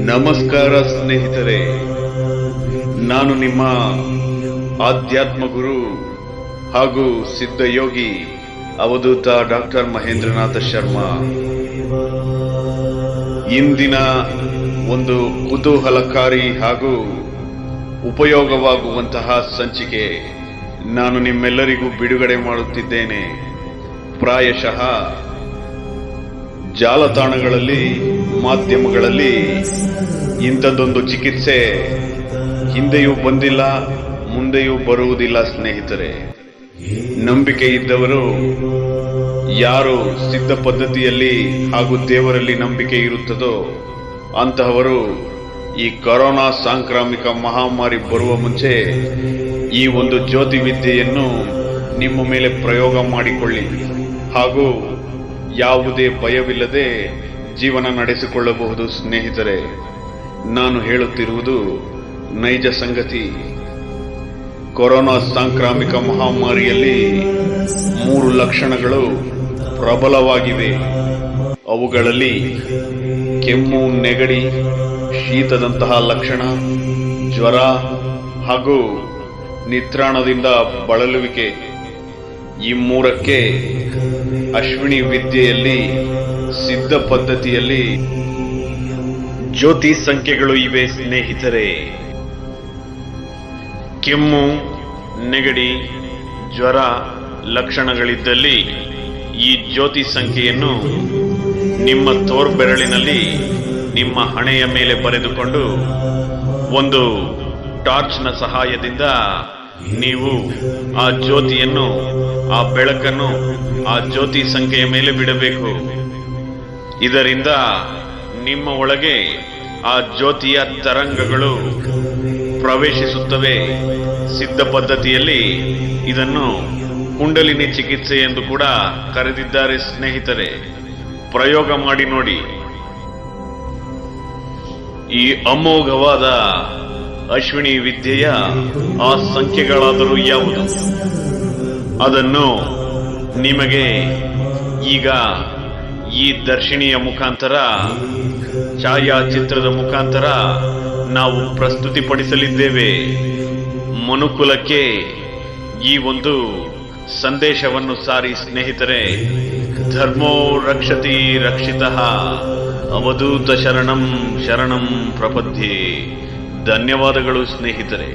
ನಮಸ್ಕಾರ ಸ್ನೇಹಿತರೆ, ನಾನು ನಿಮ್ಮ ಆಧ್ಯಾತ್ಮ ಗುರು ಹಾಗೂ ಸಿದ್ಧಯೋಗಿ ಅವಧೂತ ಡಾಕ್ಟರ್ ಮಹೇಂದ್ರನಾಥ ಶರ್ಮಾ. ಇಂದಿನ ಒಂದು ಕುತೂಹಲಕಾರಿ ಹಾಗೂ ಉಪಯೋಗವಾಗುವಂತಹ ಸಂಚಿಕೆ ನಾನು ನಿಮ್ಮೆಲ್ಲರಿಗೂ ಬಿಡುಗಡೆ ಮಾಡುತ್ತಿದ್ದೇನೆ. ಪ್ರಾಯಶಃ ಜಾಲತಾಣಗಳಲ್ಲಿ, ಮಾಧ್ಯಮಗಳಲ್ಲಿ ಇಂಥದ್ದೊಂದು ಚಿಕಿತ್ಸೆ ಹಿಂದೆಯೂ ಬಂದಿಲ್ಲ, ಮುಂದೆಯೂ ಬರುವುದಿಲ್ಲ. ಸ್ನೇಹಿತರೆ, ನಂಬಿಕೆ ಇದ್ದವರು, ಯಾರು ಸಿದ್ಧ ಪದ್ಧತಿಯಲ್ಲಿ ಹಾಗೂ ದೇವರಲ್ಲಿ ನಂಬಿಕೆ ಇರುತ್ತದೋ ಅಂತಹವರು ಈ ಕೊರೋನಾ ಸಾಂಕ್ರಾಮಿಕ ಮಹಾಮಾರಿ ಬರುವ ಮುಂಚೆ ಈ ಒಂದು ಜ್ಯೋತಿ ವಿದ್ಯೆಯನ್ನು ನಿಮ್ಮ ಮೇಲೆ ಪ್ರಯೋಗ ಮಾಡಿಕೊಳ್ಳಿ ಹಾಗೂ ಯಾವುದೇ ಭಯವಿಲ್ಲದೆ ಜೀವನ ನಡೆಸಿಕೊಳ್ಳಬಹುದು. ಸ್ನೇಹಿತರೆ, ನಾನು ಹೇಳುತ್ತಿರುವುದು ನೈಜ ಸಂಗತಿ. ಕೊರೋನಾ ಸಾಂಕ್ರಾಮಿಕ ಮಹಾಮಾರಿಯಲ್ಲಿ 3 ಲಕ್ಷಣಗಳು ಪ್ರಬಲವಾಗಿವೆ. ಅವುಗಳಲ್ಲಿ ಕೆಮ್ಮು, ನೆಗಡಿ, ಶೀತದಂತಹ ಲಕ್ಷಣ, ಜ್ವರ ಹಾಗೂ ನಿತ್ರಾಣದಿಂದ ಬಳಲುವಿಕೆ. ಈ 3ಕ್ಕೆ ಅಶ್ವಿನಿ ವಿದ್ಯೆಯಲ್ಲಿ, ಸಿದ್ಧ ಪದ್ಧತಿಯಲ್ಲಿ ಜ್ಯೋತಿ ಸಂಖ್ಯೆಗಳು ಇವೆ. ಸ್ನೇಹಿತರೆ, ಕೆಮ್ಮು, ನೆಗಡಿ, ಜ್ವರ ಲಕ್ಷಣಗಳಿದ್ದಲ್ಲಿ ಈ ಜ್ಯೋತಿ ಸಂಖ್ಯೆಯನ್ನು ನಿಮ್ಮ ತೋರ್ಬೆರಳಿನಲ್ಲಿ ನಿಮ್ಮ ಹಣೆಯ ಮೇಲೆ ಬರೆದುಕೊಂಡು ಒಂದು ಟಾರ್ಚ್ನ ಸಹಾಯದಿಂದ ನೀವು ಆ ಜ್ಯೋತಿಯನ್ನು, ಆ ಬೆಳಕನ್ನು ಆ ಜ್ಯೋತಿ ಸಂಖ್ಯೆಯ ಮೇಲೆ ಬಿಡಬೇಕು. ಇದರಿಂದ ನಿಮ್ಮ ಒಳಗೆ ಆ ಜ್ಯೋತಿಯ ತರಂಗಗಳು ಪ್ರವೇಶಿಸುತ್ತವೆ. ಸಿದ್ಧ ಪದ್ಧತಿಯಲ್ಲಿ ಇದನ್ನು ಕುಂಡಲಿನಿ ಚಿಕಿತ್ಸೆ ಎಂದು ಕೂಡ ಕರೆದಿದ್ದಾರೆ. ಸ್ನೇಹಿತರೆ, ಪ್ರಯೋಗ ಮಾಡಿ ನೋಡಿ. ಈ ಅಮೋಘವಾದ ಅಶ್ವಿನಿ ವಿದ್ಯೆಯ ಆ ಸಂಖ್ಯೆಗಳಾದರೂ ಯಾವುದು? ಅದನ್ನು ನಿಮಗೆ ಈಗ ಈ ದರ್ಶಿನಿಯ ಮುಖಾಂತರ, ಛಾಯಾಚಿತ್ರದ ಮುಖಾಂತರ ನಾವು ಪ್ರಸ್ತುತಿಪಡಿಸಲಿದ್ದೇವೆ. ಮನುಕುಲಕ್ಕೆ ಈ ಒಂದು ಸಂದೇಶವನ್ನು ಸಾರಿ. ಸ್ನೇಹಿತರೆ, ಧರ್ಮೋ ರಕ್ಷತಿ ರಕ್ಷಿತಃ, ಅವಧೂತ ಶರಣಂ ಶರಣಂ ಪ್ರಪದ್ಯೆ. ಧನ್ಯವಾದಗಳು ಸ್ನೇಹಿತರೆ.